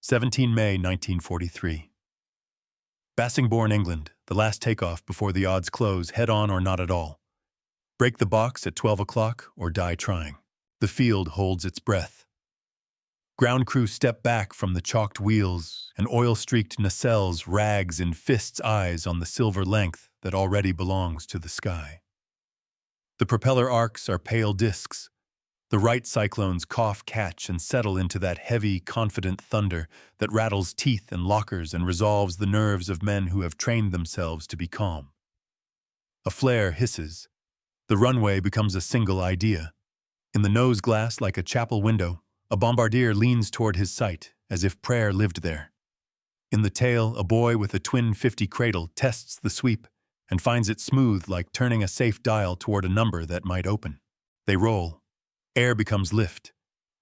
17 May 1943. Bassingbourn, England, the last takeoff before the odds close, head on or not at all. Break the box at 12 o'clock or die trying. The field holds its breath. Ground crew step back from the chalked wheels, and oil-streaked nacelles rags in fists' eyes on the silver length that already belongs to the sky. The propeller arcs are pale discs. The right cyclones cough, catch, and settle into that heavy, confident thunder that rattles teeth and lockers and resolves the nerves of men who have trained themselves to be calm. A flare hisses. The runway becomes a single idea. In the nose glass, like a chapel window, a bombardier leans toward his sight, as if prayer lived there. In the tail, a boy with a twin 50 cradle tests the sweep and finds it smooth, like turning a safe dial toward a number that might open. They roll. Air becomes lift.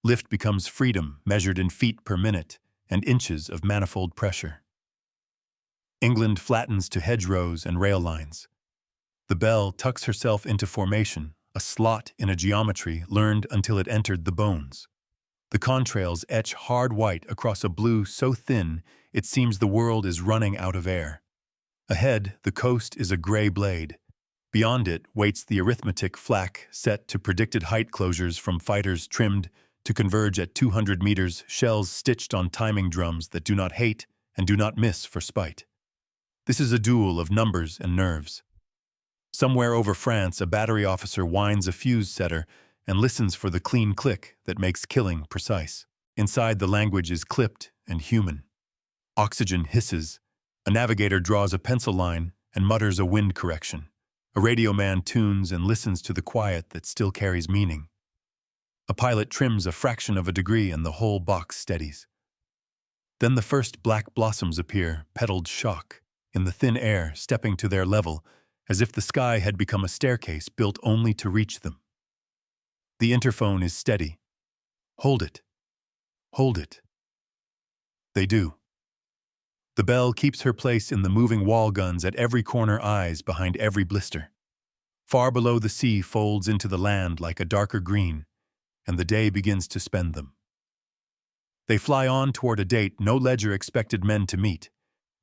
Lift becomes freedom, measured in feet per minute, and inches of manifold pressure. England flattens to hedgerows and rail lines. The Belle tucks herself into formation, a slot in a geometry learned until it entered the bones. The contrails etch hard white across a blue so thin it seems the world is running out of air. Ahead, the coast is a gray blade. Beyond it waits the arithmetic flak set to predicted height closures from fighters trimmed to converge at 200 meters, shells stitched on timing drums that do not hate and do not miss for spite. This is a duel of numbers and nerves. Somewhere over France, a battery officer winds a fuse setter and listens for the clean click that makes killing precise. Inside, the language is clipped and human. Oxygen hisses. A navigator draws a pencil line and mutters a wind correction. A radio man tunes and listens to the quiet that still carries meaning. A pilot trims a fraction of a degree and the whole box steadies. Then the first black blossoms appear, petaled shock, in the thin air, stepping to their level, as if the sky had become a staircase built only to reach them. The interphone is steady. Hold it. Hold it. They do. The Belle keeps her place in the moving wall guns at every corner, eyes behind every blister. Far below, the sea folds into the land like a darker green, and the day begins to spend them. They fly on toward a date no ledger expected men to meet,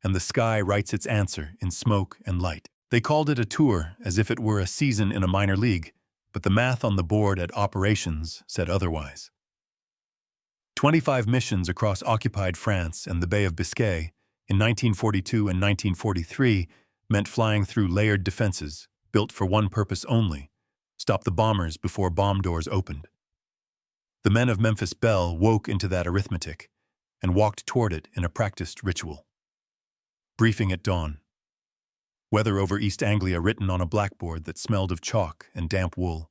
and the sky writes its answer in smoke and light. They called it a tour, as if it were a season in a minor league, but the math on the board at operations said otherwise. 25 missions across occupied France and the Bay of Biscay in 1942 and 1943 meant flying through layered defenses, built for one purpose only: stop the bombers before bomb doors opened. The men of Memphis Belle woke into that arithmetic and walked toward it in a practiced ritual. Briefing at dawn. Weather over East Anglia written on a blackboard that smelled of chalk and damp wool.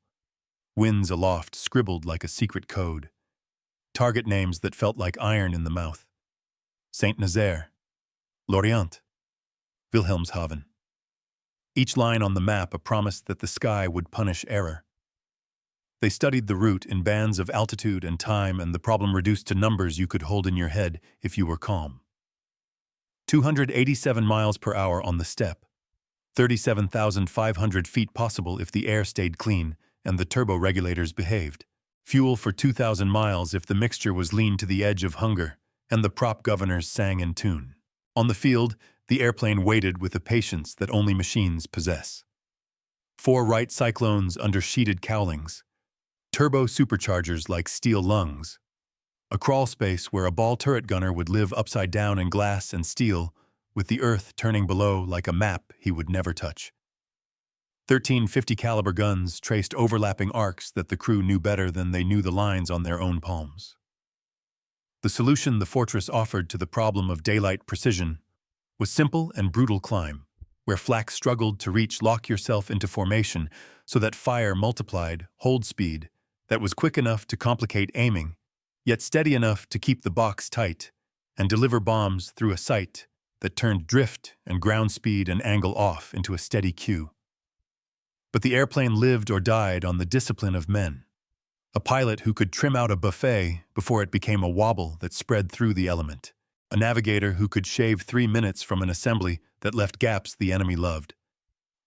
Winds aloft scribbled like a secret code. Target names that felt like iron in the mouth. St Nazaire, Lorient, Wilhelmshaven. Each line on the map a promise that the sky would punish error. They studied the route in bands of altitude and time, and the problem reduced to numbers you could hold in your head if you were calm. 287 miles per hour on the steppe. 37,500 feet possible if the air stayed clean and the turbo regulators behaved. Fuel for 2,000 miles if the mixture was lean to the edge of hunger and the prop governors sang in tune. On the field, the airplane waited with a patience that only machines possess. 4 right cyclones under sheeted cowlings. Turbo-superchargers like steel lungs. A crawl space where a ball turret gunner would live upside down in glass and steel, with the earth turning below like a map he would never touch. 13 50 caliber guns traced overlapping arcs that the crew knew better than they knew the lines on their own palms. The solution the fortress offered to the problem of daylight precision was simple and brutal: climb. Where flak struggled to reach, lock yourself into formation so that fire multiplied, hold speed that was quick enough to complicate aiming, yet steady enough to keep the box tight, and deliver bombs through a sight that turned drift and ground speed and angle off into a steady cue. But the airplane lived or died on the discipline of men. A pilot who could trim out a buffet before it became a wobble that spread through the element. A navigator who could shave 3 minutes from an assembly that left gaps the enemy loved.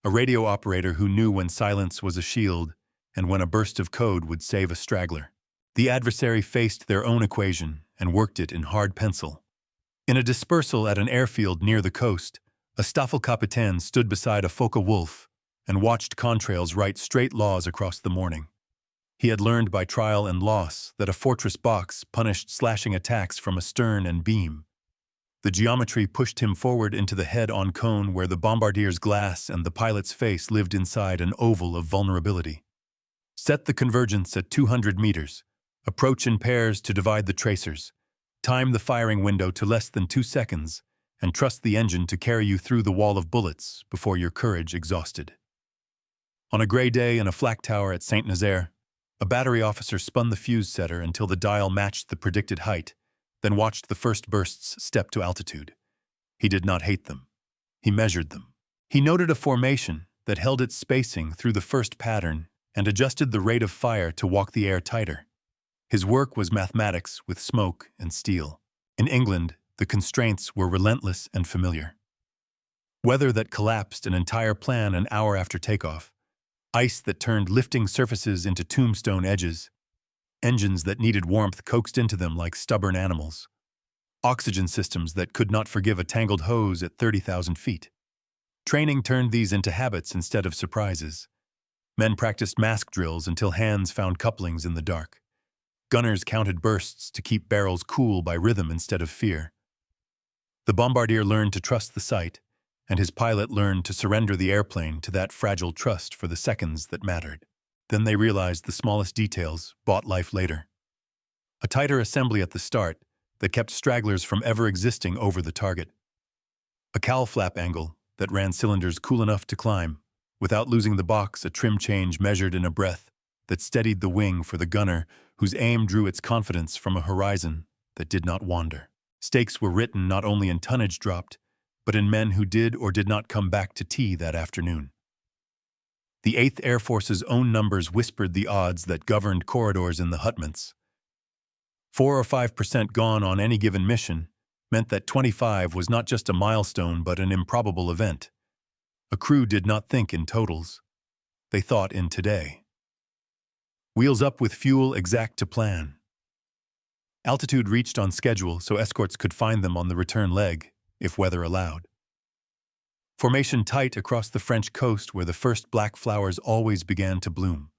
A radio operator who knew when silence was a shield and when a burst of code would save a straggler. The adversary faced their own equation and worked it in hard pencil. In a dispersal at an airfield near the coast, a Staffelkapitein stood beside a Focke-Wulf and watched contrails write straight laws across the morning. He had learned by trial and loss that a fortress box punished slashing attacks from astern and beam. The geometry pushed him forward into the head-on cone where the bombardier's glass and the pilot's face lived inside an oval of vulnerability. Set the convergence at 200 meters. Approach in pairs to divide the tracers. Time the firing window to less than 2 seconds, and trust the engine to carry you through the wall of bullets before your courage exhausted. On a gray day in a flak tower at St Nazaire, a battery officer spun the fuse setter until the dial matched the predicted height, then watched the first bursts step to altitude. He did not hate them. He measured them. He noted a formation that held its spacing through the first pattern and adjusted the rate of fire to walk the air tighter. His work was mathematics with smoke and steel. In England, the constraints were relentless and familiar. Weather that collapsed an entire plan an hour after takeoff, ice that turned lifting surfaces into tombstone edges, engines that needed warmth coaxed into them like stubborn animals, oxygen systems that could not forgive a tangled hose at 30,000 feet. Training turned these into habits instead of surprises. Men practiced mask drills until hands found couplings in the dark. Gunners counted bursts to keep barrels cool by rhythm instead of fear. The bombardier learned to trust the sight, and his pilot learned to surrender the airplane to that fragile trust for the seconds that mattered. Then they realized the smallest details bought life later. A tighter assembly at the start that kept stragglers from ever existing over the target. A cowl flap angle that ran cylinders cool enough to climb, without losing the box, a trim change measured in a breath that steadied the wing for the gunner whose aim drew its confidence from a horizon that did not wander. Stakes were written not only in tonnage dropped, but in men who did or did not come back to tea that afternoon. The 8th Air Force's own numbers whispered the odds that governed corridors in the hutments. 4 or 5% gone on any given mission meant that 25 was not just a milestone but an improbable event. A crew did not think in totals. They thought in today. Wheels up with fuel exact to plan. Altitude reached on schedule so escorts could find them on the return leg, if weather allowed. Formation tight across the French coast where the first black flowers always began to bloom.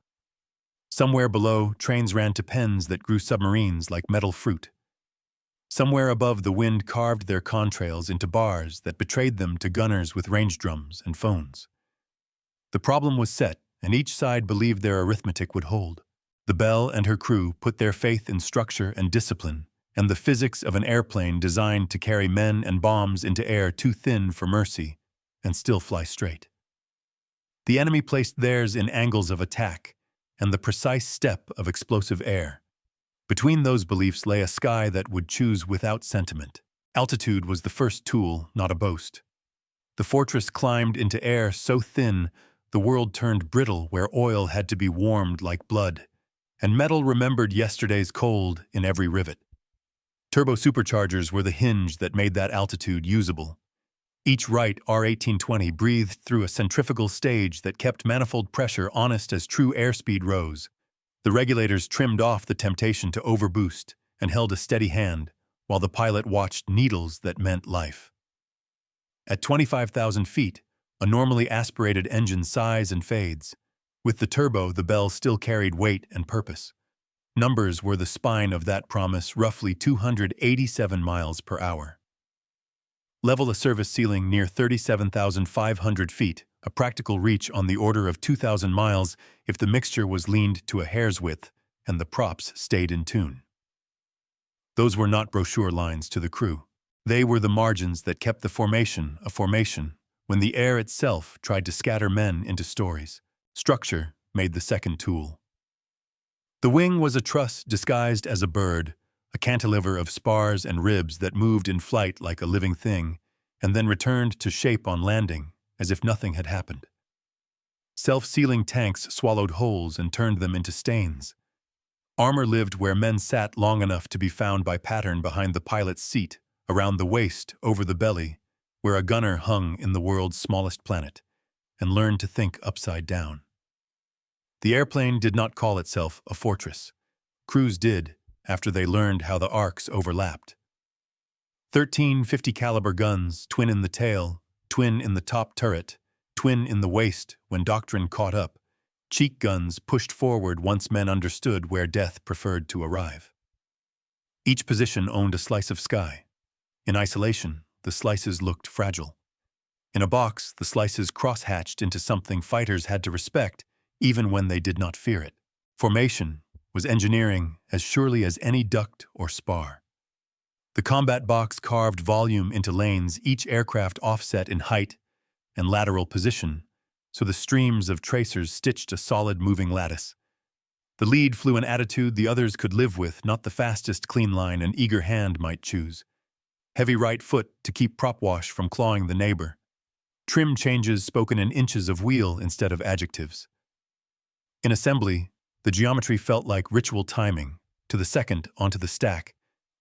Somewhere below, trains ran to pens that grew submarines like metal fruit. Somewhere above, the wind carved their contrails into bars that betrayed them to gunners with range drums and phones. The problem was set, and each side believed their arithmetic would hold. The Belle and her crew put their faith in structure and discipline, and the physics of an airplane designed to carry men and bombs into air too thin for mercy and still fly straight. The enemy placed theirs in angles of attack and the precise step of explosive air. Between those beliefs lay a sky that would choose without sentiment. Altitude was the first tool, not a boast. The fortress climbed into air so thin the world turned brittle where oil had to be warmed like blood, and metal remembered yesterday's cold in every rivet. Turbo-superchargers were the hinge that made that altitude usable. Each Wright R-1820 breathed through a centrifugal stage that kept manifold pressure honest as true airspeed rose. The regulators trimmed off the temptation to overboost and held a steady hand, while the pilot watched needles that meant life. At 25,000 feet, a normally aspirated engine sighs and fades. With the turbo, the Belle still carried weight and purpose. Numbers were the spine of that promise, roughly 287 miles per hour. Level a service ceiling near 37,500 feet, a practical reach on the order of 2,000 miles if the mixture was leaned to a hair's width and the props stayed in tune. Those were not brochure lines to the crew. They were the margins that kept the formation a formation when the air itself tried to scatter men into stories. Structure made the second tool. The wing was a truss disguised as a bird, a cantilever of spars and ribs that moved in flight like a living thing, and then returned to shape on landing, as if nothing had happened. Self-sealing tanks swallowed holes and turned them into stains. Armor lived where men sat long enough to be found by pattern behind the pilot's seat, around the waist, over the belly, where a gunner hung in the world's smallest planet, and learned to think upside down. The airplane did not call itself a fortress. Crews did, after they learned how the arcs overlapped. 13 50-caliber guns, twin in the tail, twin in the top turret, twin in the waist when doctrine caught up. Cheek guns pushed forward once men understood where death preferred to arrive. Each position owned a slice of sky. In isolation, the slices looked fragile. In a box, the slices cross-hatched into something fighters had to respect, even when they did not fear it. Formation was engineering as surely as any duct or spar. The combat box carved volume into lanes, each aircraft offset in height and lateral position, so the streams of tracers stitched a solid moving lattice. The lead flew an attitude the others could live with, not the fastest clean line an eager hand might choose. Heavy right foot to keep prop wash from clawing the neighbor. Trim changes spoken in inches of wheel instead of adjectives. In assembly, the geometry felt like ritual timing, to the second onto the stack,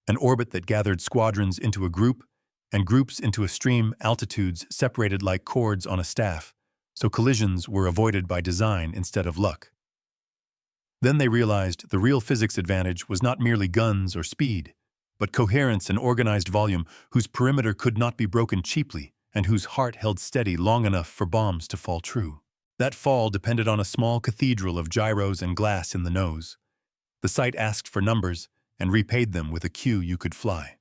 an orbit that gathered squadrons into a group and groups into a stream, altitudes separated like cords on a staff, so collisions were avoided by design instead of luck. Then they realized the real physics advantage was not merely guns or speed, but coherence and organized volume whose perimeter could not be broken cheaply and whose heart held steady long enough for bombs to fall true. That fall depended on a small cathedral of gyros and glass in the nose. The sight asked for numbers and repaid them with a cue you could fly.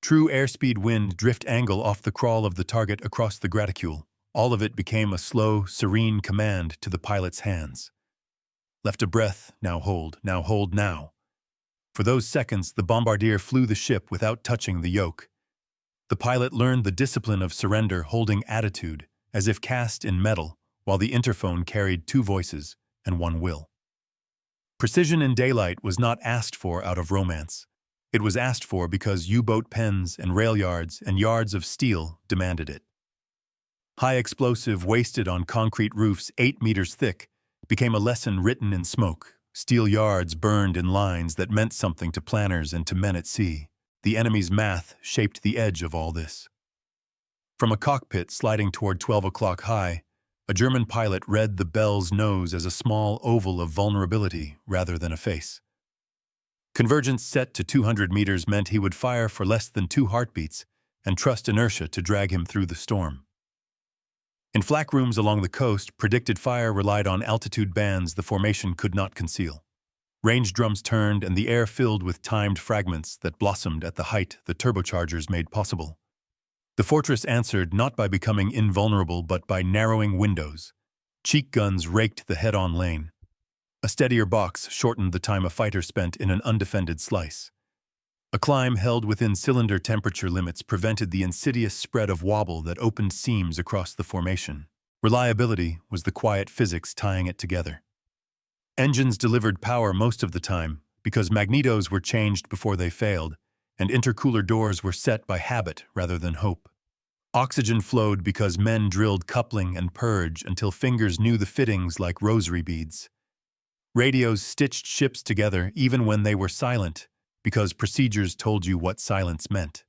True airspeed wind drift angle off the crawl of the target across the graticule. All of it became a slow, serene command to the pilot's hands. Left a breath, now hold, now hold, now. For those seconds, the bombardier flew the ship without touching the yoke. The pilot learned the discipline of surrender, holding attitude, as if cast in metal, while the interphone carried two voices and one will. Precision in daylight was not asked for out of romance. It was asked for because U-boat pens and rail yards and yards of steel demanded it. High explosive wasted on concrete roofs 8 meters thick became a lesson written in smoke. Steel yards burned in lines that meant something to planners and to men at sea. The enemy's math shaped the edge of all this. From a cockpit sliding toward 12 o'clock high, a German pilot read the Belle's nose as a small oval of vulnerability rather than a face. Convergence set to 200 meters meant he would fire for less than 2 heartbeats and trust inertia to drag him through the storm. In flak rooms along the coast, predicted fire relied on altitude bands the formation could not conceal. Range drums turned and the air filled with timed fragments that blossomed at the height the turbochargers made possible. The fortress answered not by becoming invulnerable but by narrowing windows. Cheek guns raked the head-on lane. A steadier box shortened the time a fighter spent in an undefended slice. A climb held within cylinder temperature limits prevented the insidious spread of wobble that opened seams across the formation. Reliability was the quiet physics tying it together. Engines delivered power most of the time because magnetos were changed before they failed, and intercooler doors were set by habit rather than hope. Oxygen flowed because men drilled coupling and purge until fingers knew the fittings like rosary beads. Radios stitched ships together even when they were silent, because procedures told you what silence meant.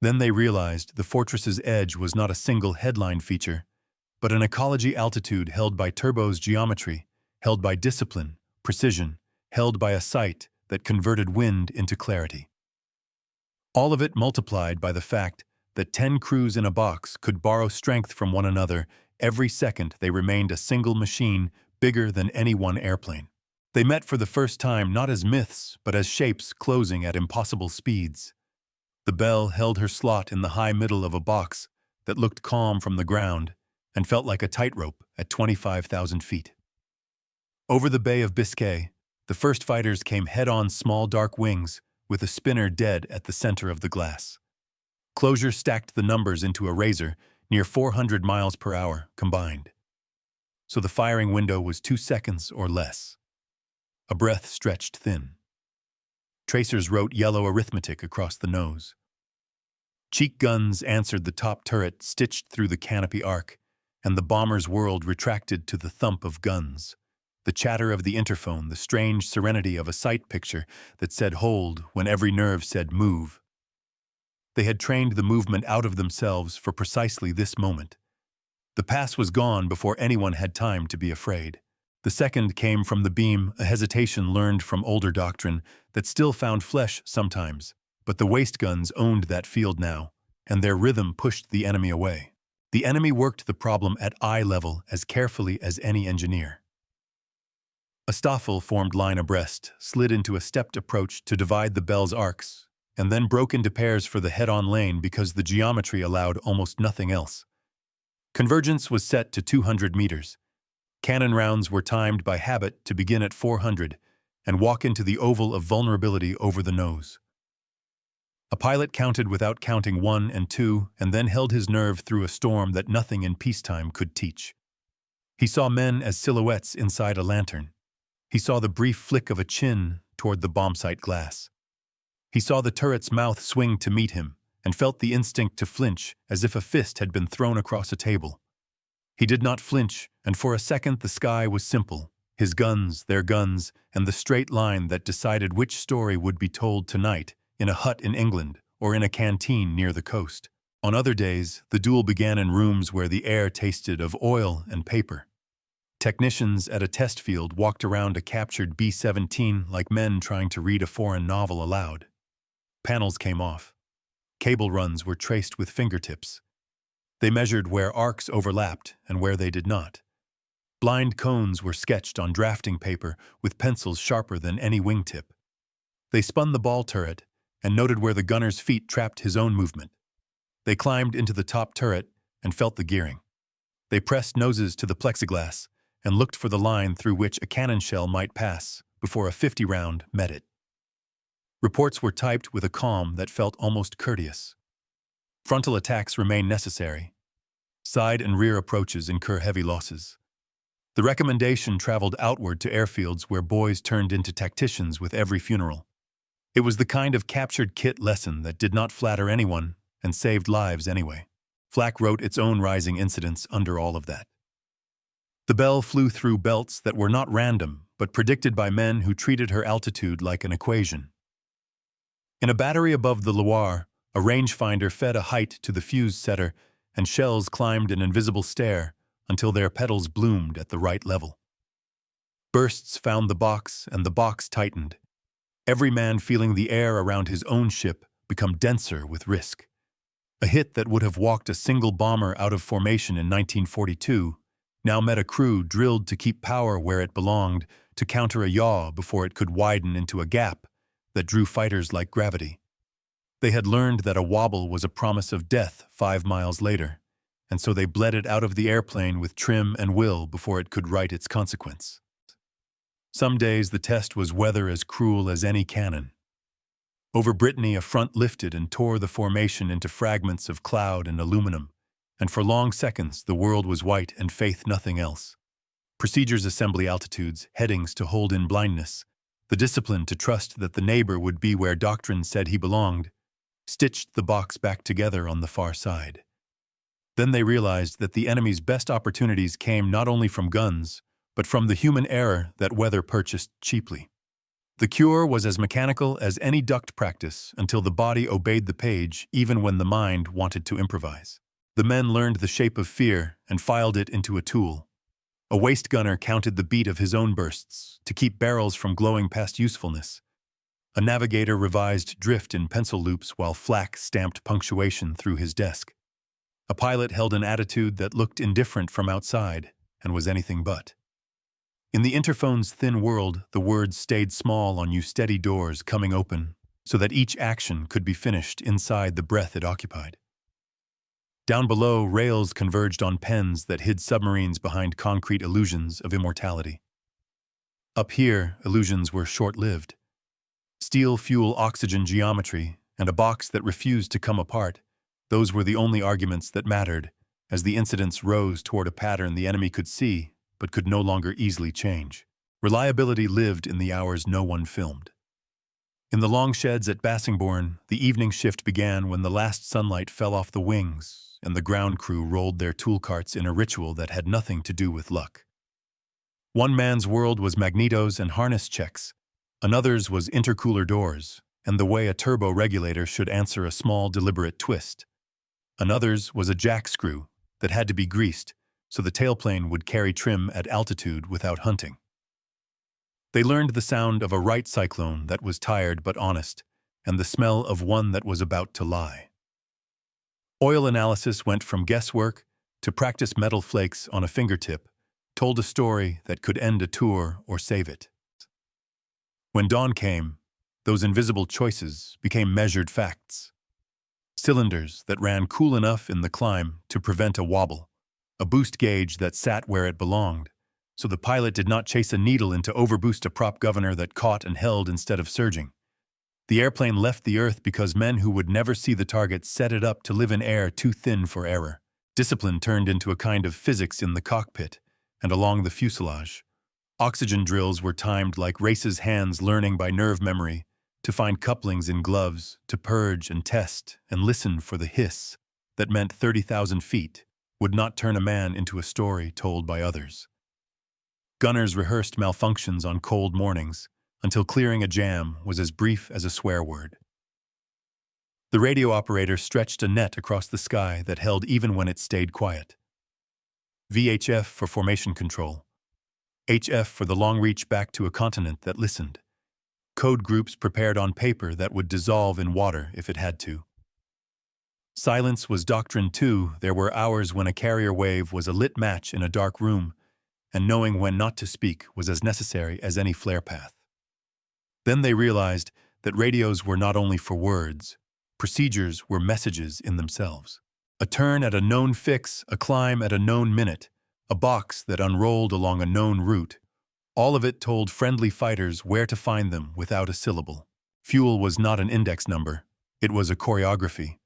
Then they realized the fortress's edge was not a single headline feature, but an ecology altitude held by turbo's geometry, held by discipline, precision, held by a sight that converted wind into clarity. All of it multiplied by the fact that 10 crews in a box could borrow strength from one another every second they remained a single machine bigger than any one airplane. They met for the first time not as myths, but as shapes closing at impossible speeds. The Belle held her slot in the high middle of a box that looked calm from the ground and felt like a tightrope at 25,000 feet. Over the Bay of Biscay, the first fighters came head-on small dark wings with a spinner dead at the center of the glass. Closure stacked the numbers into a razor near 400 miles per hour combined. So the firing window was 2 seconds or less. A breath stretched thin. Tracers wrote yellow arithmetic across the nose. Cheek guns answered the top turret stitched through the canopy arc, and the bomber's world retracted to the thump of guns. The chatter of the interphone, the strange serenity of a sight picture that said hold when every nerve said move. They had trained the movement out of themselves for precisely this moment. The pass was gone before anyone had time to be afraid. The second came from the beam, a hesitation learned from older doctrine that still found flesh sometimes, But the waist guns owned that field now, and their rhythm pushed the enemy away. The enemy worked the problem at eye level as carefully as any engineer. A staffel formed line abreast, slid into a stepped approach to divide the Belle's arcs, and then broke into pairs for the head-on lane because the geometry allowed almost nothing else. Convergence was set to 200 meters. Cannon rounds were timed by habit to begin at 400 and walk into the oval of vulnerability over the nose. A pilot counted without counting 1 and 2 and then held his nerve through a storm that nothing in peacetime could teach. He saw men as silhouettes inside a lantern. He saw the brief flick of a chin toward the bombsight glass. He saw the turret's mouth swing to meet him and felt the instinct to flinch as if a fist had been thrown across a table. He did not flinch, and for a second the sky was simple, his guns, their guns, and the straight line that decided which story would be told tonight in a hut in England or in a canteen near the coast. On other days, the duel began in rooms where the air tasted of oil and paper. Technicians at a test field walked around a captured B-17 like men trying to read a foreign novel aloud. Panels came off. Cable runs were traced with fingertips. They measured where arcs overlapped and where they did not. Blind cones were sketched on drafting paper with pencils sharper than any wingtip. They spun the ball turret and noted where the gunner's feet trapped his own movement. They climbed into the top turret and felt the gearing. They pressed noses to the plexiglass and looked for the line through which a cannon shell might pass before a 50-round met it. Reports were typed with a calm that felt almost courteous. Frontal attacks remain necessary. Side and rear approaches incur heavy losses. The recommendation traveled outward to airfields where boys turned into tacticians with every funeral. It was the kind of captured kit lesson that did not flatter anyone and saved lives anyway. Flak wrote its own rising incidents under all of that. The Belle flew through belts that were not random, but predicted by men who treated her altitude like an equation. In a battery above the Loire, a rangefinder fed a height to the fuse setter, and shells climbed an invisible stair until their petals bloomed at the right level. Bursts found the box, and the box tightened, every man feeling the air around his own ship become denser with risk. A hit that would have walked a single bomber out of formation in 1942 now met a crew drilled to keep power where it belonged, to counter a yaw before it could widen into a gap that drew fighters like gravity. They had learned that a wobble was a promise of death 5 miles later, and so they bled it out of the airplane with trim and will before it could write its consequence. Some days the test was weather as cruel as any cannon. Over Brittany a front lifted and tore the formation into fragments of cloud and aluminum, and for long seconds the world was white and faith nothing else. Procedures, assembly altitudes, headings to hold in blindness, the discipline to trust that the neighbor would be where doctrine said he belonged, stitched the box back together on the far side. Then they realized that the enemy's best opportunities came not only from guns, but from the human error that weather purchased cheaply. The cure was as mechanical as any duct practice until the body obeyed the page even when the mind wanted to improvise. The men learned the shape of fear and filed it into a tool. A waist gunner counted the beat of his own bursts to keep barrels from glowing past usefulness. A navigator revised drift in pencil loops while Flak stamped punctuation through his desk. A pilot held an attitude that looked indifferent from outside and was anything but. In the interphone's thin world, the words stayed small on steady doors coming open so that each action could be finished inside the breath it occupied. Down below, rails converged on pens that hid submarines behind concrete illusions of immortality. Up here, illusions were short-lived. Steel, fuel, oxygen, geometry, and a box that refused to come apart, those were the only arguments that mattered as the incidents rose toward a pattern the enemy could see but could no longer easily change. Reliability lived in the hours no one filmed. In the long sheds at Bassingbourn, the evening shift began when the last sunlight fell off the wings and the ground crew rolled their tool carts in a ritual that had nothing to do with luck. One man's world was magnetos and harness checks, another's was intercooler doors and the way a turbo regulator should answer a small, deliberate twist. Another's was a jack screw that had to be greased so the tailplane would carry trim at altitude without hunting. They learned the sound of a right cyclone that was tired but honest, and the smell of one that was about to lie. Oil analysis went from guesswork to practice metal flakes on a fingertip, told a story that could end a tour or save it. When dawn came, those invisible choices became measured facts. Cylinders that ran cool enough in the climb to prevent a wobble, a boost gauge that sat where it belonged, so the pilot did not chase a needle into overboost a prop governor that caught and held instead of surging. The airplane left the earth because men who would never see the target set it up to live in air too thin for error. Discipline turned into a kind of physics in the cockpit and along the fuselage. Oxygen drills were timed like races' hands learning by nerve memory to find couplings in gloves, to purge and test and listen for the hiss that meant 30,000 feet would not turn a man into a story told by others. Gunners rehearsed malfunctions on cold mornings until clearing a jam was as brief as a swear word. The radio operator stretched a net across the sky that held even when it stayed quiet. VHF for formation control. HF for the long reach back to a continent that listened. Code groups prepared on paper that would dissolve in water if it had to. Silence was doctrine too. There were hours when a carrier wave was a lit match in a dark room, and knowing when not to speak was as necessary as any flare path. Then they realized that radios were not only for words, procedures were messages in themselves. A turn at a known fix, a climb at a known minute, a box that unrolled along a known route. All of it told friendly fighters where to find them without a syllable. Fuel was not an index number, it was a choreography.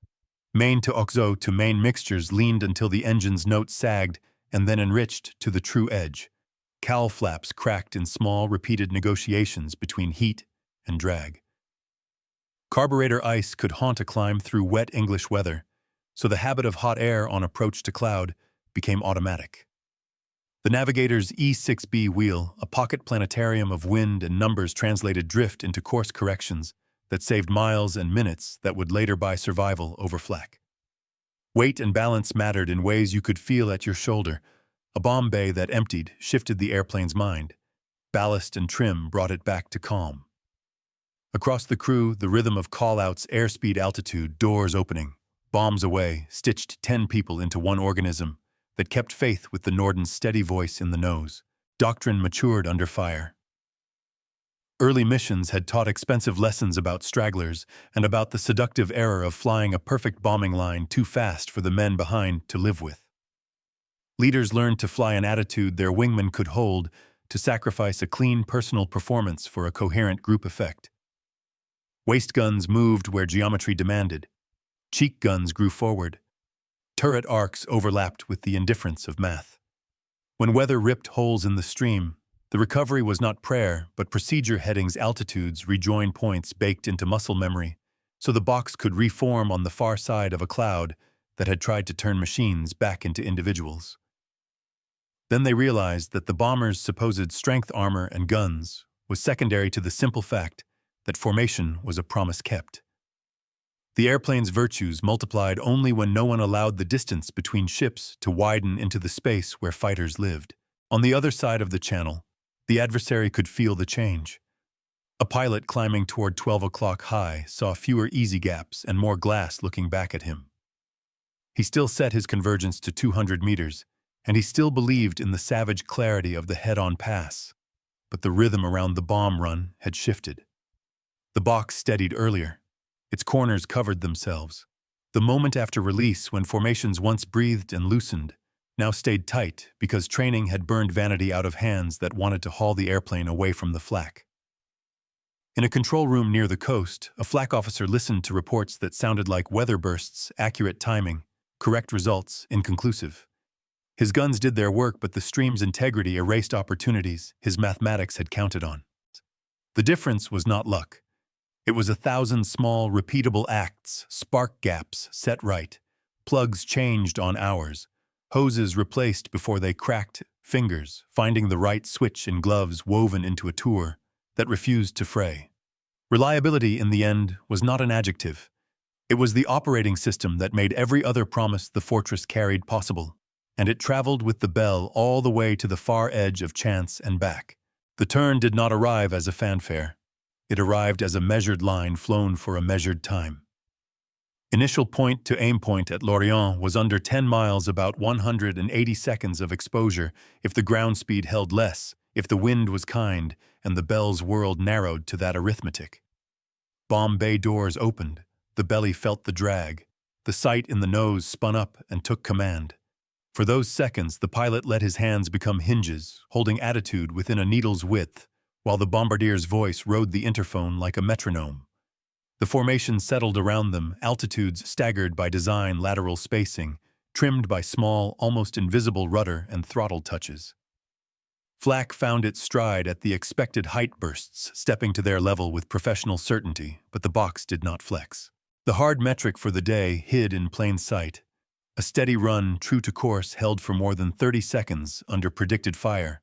Main to oxo to main mixtures leaned until the engine's notes sagged and then enriched to the true edge. Cowl flaps cracked in small, repeated negotiations between heat and drag. Carburetor ice could haunt a climb through wet English weather, so the habit of hot air on approach to cloud became automatic. The navigator's E6B wheel, a pocket planetarium of wind and numbers, translated drift into course corrections that saved miles and minutes that would later buy survival over flak. Weight and balance mattered in ways you could feel at your shoulder. A bomb bay that emptied shifted the airplane's mind. Ballast and trim brought it back to calm. Across the crew, the rhythm of call-outs, airspeed, altitude, doors opening, bombs away, stitched 10 people into one organism that kept faith with the Norden's steady voice in the nose. Doctrine matured under fire. Early missions had taught expensive lessons about stragglers and about the seductive error of flying a perfect bombing line too fast for the men behind to live with. Leaders learned to fly an attitude their wingmen could hold, to sacrifice a clean personal performance for a coherent group effect. Waist guns moved where geometry demanded. Cheek guns grew forward. Turret arcs overlapped with the indifference of math. When weather ripped holes in the stream, the recovery was not prayer, but procedure headings, altitudes, rejoin points baked into muscle memory, so the box could reform on the far side of a cloud that had tried to turn machines back into individuals. Then they realized that the bomber's supposed strength, armor, and guns was secondary to the simple fact that formation was a promise kept. The airplane's virtues multiplied only when no one allowed the distance between ships to widen into the space where fighters lived. On the other side of the channel, the adversary could feel the change. A pilot climbing toward 12 o'clock high saw fewer easy gaps and more glass looking back at him. He still set his convergence to 200 meters, and he still believed in the savage clarity of the head-on pass. But the rhythm around the bomb run had shifted. The box steadied earlier. Its corners covered themselves. The moment after release, when formations once breathed and loosened, now stayed tight because training had burned vanity out of hands that wanted to haul the airplane away from the flak. In a control room near the coast, a flak officer listened to reports that sounded like weather bursts, accurate timing, correct results, inconclusive. His guns did their work, but the stream's integrity erased opportunities his mathematics had counted on. The difference was not luck. It was 1,000 small, repeatable acts, spark gaps set right, plugs changed on hours, hoses replaced before they cracked, fingers finding the right switch in gloves woven into a tour that refused to fray. Reliability, in the end, was not an adjective. It was the operating system that made every other promise the fortress carried possible, and it traveled with the Belle all the way to the far edge of chance and back. The turn did not arrive as a fanfare. It arrived as a measured line flown for a measured time. Initial point to aim point at Lorient was under 10 miles, about 180 seconds of exposure if the ground speed held less, if the wind was kind, and the Belle's world narrowed to that arithmetic. Bomb bay doors opened, the belly felt the drag. The sight in the nose spun up and took command. For those seconds, the pilot let his hands become hinges, holding attitude within a needle's width, while the bombardier's voice rode the interphone like a metronome. The formation settled around them, altitudes staggered by design lateral spacing, trimmed by small, almost invisible rudder and throttle touches. Flak found its stride at the expected height bursts, stepping to their level with professional certainty, but the box did not flex. The hard metric for the day hid in plain sight. A steady run, true to course, held for more than 30 seconds under predicted fire,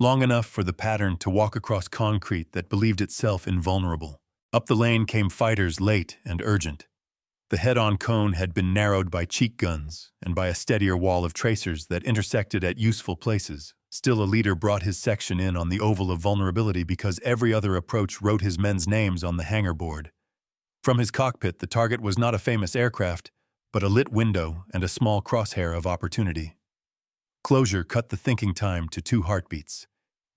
long enough for the pattern to walk across concrete that believed itself invulnerable. Up the lane came fighters late and urgent. The head-on cone had been narrowed by cheek guns and by a steadier wall of tracers that intersected at useful places. Still, a leader brought his section in on the oval of vulnerability because every other approach wrote his men's names on the hangar board. From his cockpit, the target was not a famous aircraft, but a lit window and a small crosshair of opportunity. Closure cut the thinking time to 2 heartbeats.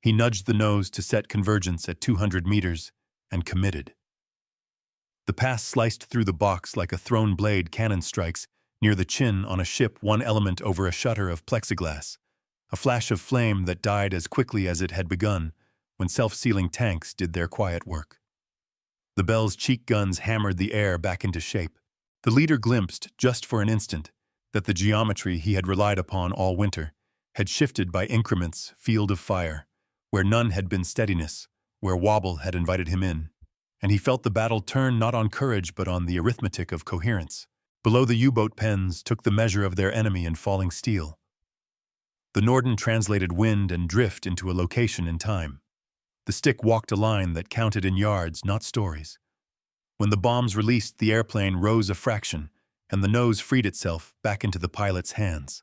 He nudged the nose to set convergence at 200 meters and committed. The pass sliced through the box like a thrown blade cannon strikes near the chin on a ship, one element over a shutter of plexiglass, a flash of flame that died as quickly as it had begun when self-sealing tanks did their quiet work. The Belle's cheek guns hammered the air back into shape. The leader glimpsed, just for an instant, that the geometry he had relied upon all winter had shifted by increments, field of fire, where none had been steadiness, where wobble had invited him in. And he felt the battle turn not on courage but on the arithmetic of coherence. Below, the U-boat pens took the measure of their enemy in falling steel. The Norden translated wind and drift into a location in time. The stick walked a line that counted in yards, not stories. When the bombs released, the airplane rose a fraction, and the nose freed itself back into the pilot's hands.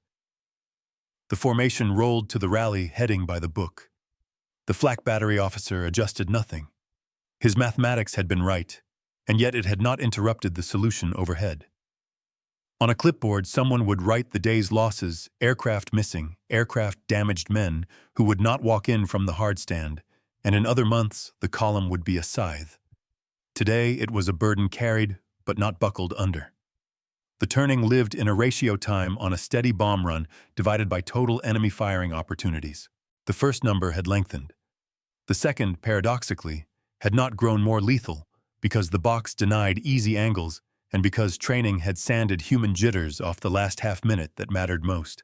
The formation rolled to the rally, heading by the book. The flak battery officer adjusted nothing. His mathematics had been right, and yet it had not interrupted the solution overhead. On a clipboard, someone would write the day's losses: aircraft missing, aircraft damaged, men who would not walk in from the hard stand, and in other months the column would be a scythe. Today it was a burden carried, but not buckled under. The turning lived in a ratio time on a steady bomb run divided by total enemy firing opportunities. The first number had lengthened. The second, paradoxically, had not grown more lethal because the box denied easy angles and because training had sanded human jitters off the last half-minute that mattered most.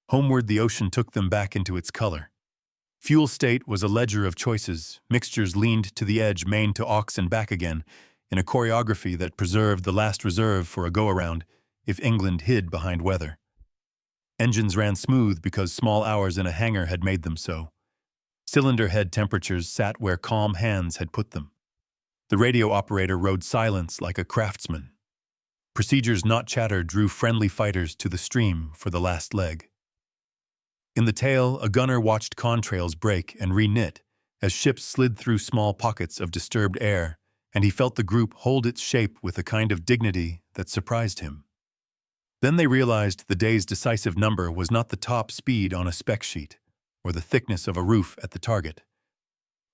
Homeward, the ocean took them back into its color. Fuel state was a ledger of choices. Mixtures leaned to the edge, main to aux and back again, in a choreography that preserved the last reserve for a go-around if England hid behind weather. Engines ran smooth because small hours in a hangar had made them so. Cylinder head temperatures sat where calm hands had put them. The radio operator rode silence like a craftsman. Procedures not chatter drew friendly fighters to the stream for the last leg. In the tail, a gunner watched contrails break and re-knit as ships slid through small pockets of disturbed air, and he felt the group hold its shape with a kind of dignity that surprised him. Then they realized the day's decisive number was not the top speed on a spec sheet, or the thickness of a roof at the target,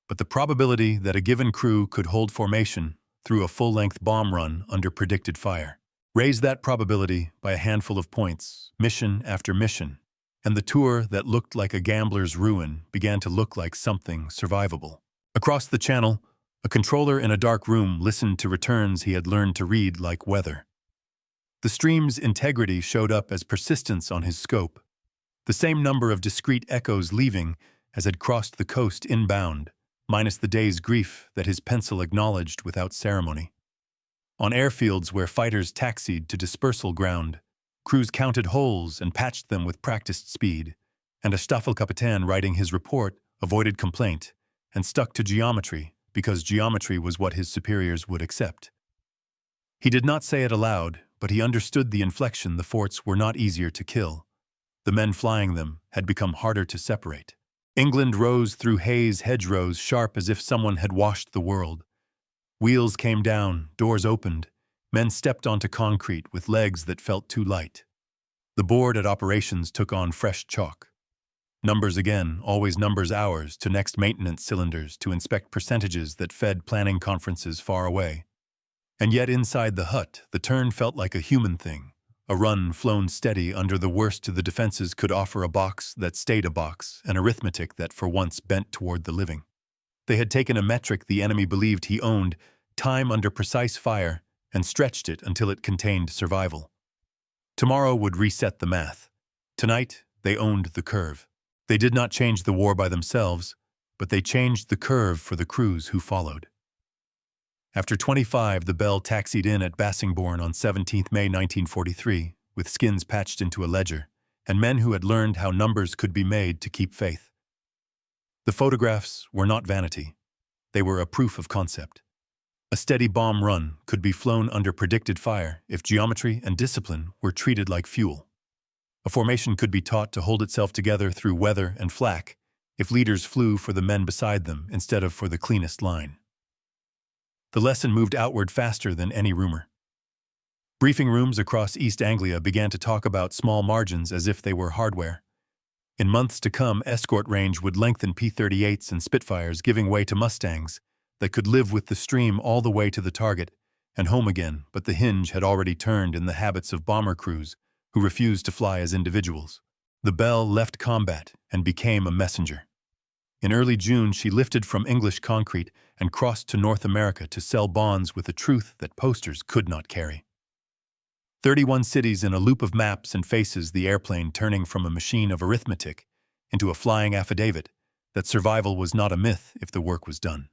but the probability that a given crew could hold formation through a full-length bomb run under predicted fire. Raise that probability by a handful of points, mission after mission, and the tour that looked like a gambler's ruin began to look like something survivable. Across the channel, a controller in a dark room listened to returns he had learned to read like weather. The stream's integrity showed up as persistence on his scope, the same number of discrete echoes leaving as had crossed the coast inbound, minus the day's grief that his pencil acknowledged without ceremony. On airfields where fighters taxied to dispersal ground, crews counted holes and patched them with practiced speed, and a Staffelkapitän writing his report avoided complaint and stuck to geometry because geometry was what his superiors would accept. He did not say it aloud, but he understood the inflection. The forts were not easier to kill. The men flying them had become harder to separate. England rose through haze hedgerows sharp as if someone had washed the world. Wheels came down, doors opened. Men stepped onto concrete with legs that felt too light. The board at operations took on fresh chalk. Numbers again, always numbers hours, to next maintenance cylinders to inspect percentages that fed planning conferences far away. And yet inside the hut, the turn felt like a human thing. A run flown steady under the worst the defenses could offer, a box that stayed a box, an arithmetic that for once bent toward the living. They had taken a metric the enemy believed he owned, time under precise fire, and stretched it until it contained survival. Tomorrow would reset the math. Tonight, they owned the curve. They did not change the war by themselves, but they changed the curve for the crews who followed. After 25, the Belle taxied in at Bassingbourn on 17 May 1943, with skins patched into a ledger, and men who had learned how numbers could be made to keep faith. The photographs were not vanity. They were a proof of concept. A steady bomb run could be flown under predicted fire if geometry and discipline were treated like fuel. A formation could be taught to hold itself together through weather and flak if leaders flew for the men beside them instead of for the cleanest line. The lesson moved outward faster than any rumor. Briefing rooms across East Anglia began to talk about small margins as if they were hardware. In months to come, escort range would lengthen P-38s and Spitfires, giving way to Mustangs that could live with the stream all the way to the target and home again, but the hinge had already turned in the habits of bomber crews who refused to fly as individuals. The Belle left combat and became a messenger. In early June, she lifted from English concrete and crossed to North America to sell bonds with a truth that posters could not carry. 31 cities in a loop of maps and faces, the airplane turning from a machine of arithmetic into a flying affidavit that survival was not a myth if the work was done.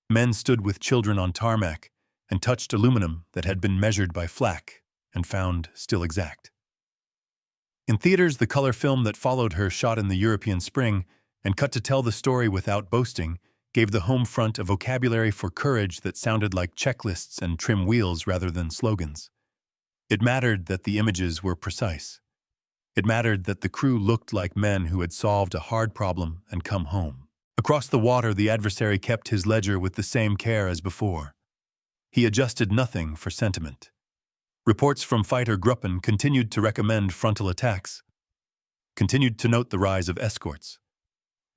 Men stood with children on tarmac and touched aluminum that had been measured by flak and found still exact. In theaters, the color film that followed her, shot in the European spring and cut to tell the story without boasting, gave the home front a vocabulary for courage that sounded like checklists and trim wheels rather than slogans. It mattered that the images were precise. It mattered that the crew looked like men who had solved a hard problem and come home. Across the water, the adversary kept his ledger with the same care as before. He adjusted nothing for sentiment. Reports from fighter Gruppen continued to recommend frontal attacks, continued to note the rise of escorts,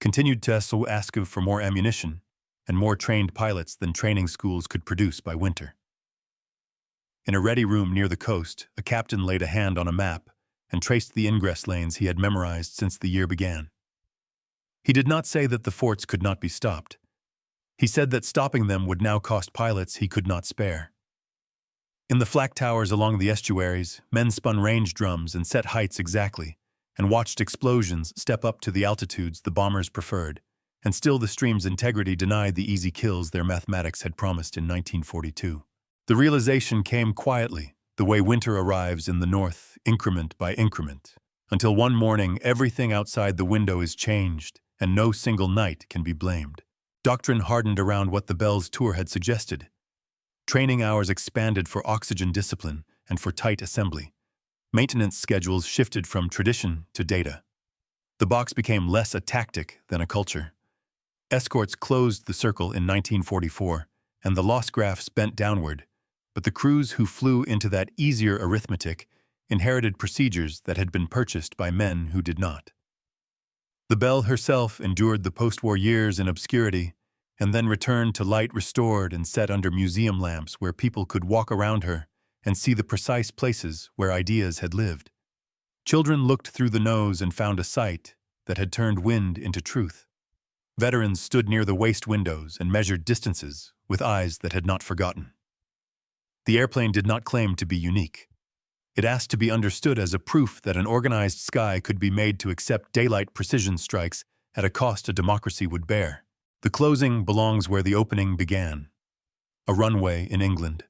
continued to ask for more ammunition and more trained pilots than training schools could produce by winter. In a ready room near the coast, a captain laid a hand on a map and traced the ingress lanes he had memorized since the year began. He did not say that the forts could not be stopped. He said that stopping them would now cost pilots he could not spare. In the flak towers along the estuaries, men spun range drums and set heights exactly, and watched explosions step up to the altitudes the bombers preferred, and still the stream's integrity denied the easy kills their mathematics had promised in 1942. The realization came quietly, the way winter arrives in the north, increment by increment, until one morning everything outside the window is changed, and no single night can be blamed. Doctrine hardened around what the Belle's tour had suggested. Training hours expanded for oxygen discipline and for tight assembly. Maintenance schedules shifted from tradition to data. The box became less a tactic than a culture. Escorts closed the circle in 1944, and the loss graphs bent downward, but the crews who flew into that easier arithmetic inherited procedures that had been purchased by men who did not. The Belle herself endured the post-war years in obscurity, and then returned to light restored and set under museum lamps where people could walk around her and see the precise places where ideas had lived. Children looked through the nose and found a sight that had turned wind into truth. Veterans stood near the waist windows and measured distances with eyes that had not forgotten. The airplane did not claim to be unique. It asked to be understood as a proof that an organized sky could be made to accept daylight precision strikes at a cost a democracy would bear. The closing belongs where the opening began. A runway in England.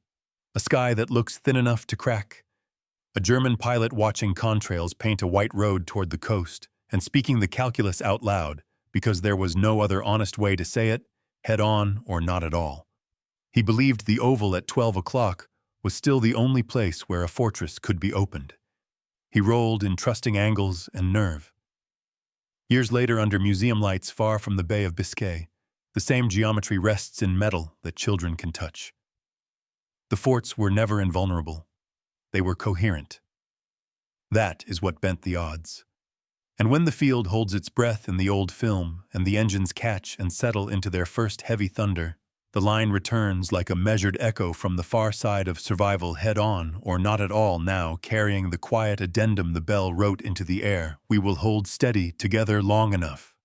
A sky that looks thin enough to crack. A German pilot watching contrails paint a white road toward the coast and speaking the calculus out loud because there was no other honest way to say it, head on or not at all. He believed the oval at 12 o'clock was still the only place where a fortress could be opened. He rolled in trusting angles and nerve. Years later, under museum lights far from the Bay of Biscay, the same geometry rests in metal that children can touch. The forts were never invulnerable. They were coherent. That is what bent the odds. And when the field holds its breath in the old film and the engines catch and settle into their first heavy thunder, the line returns like a measured echo from the far side of survival, head on or not at all, now carrying the quiet addendum the bell wrote into the air: we will hold steady together long enough.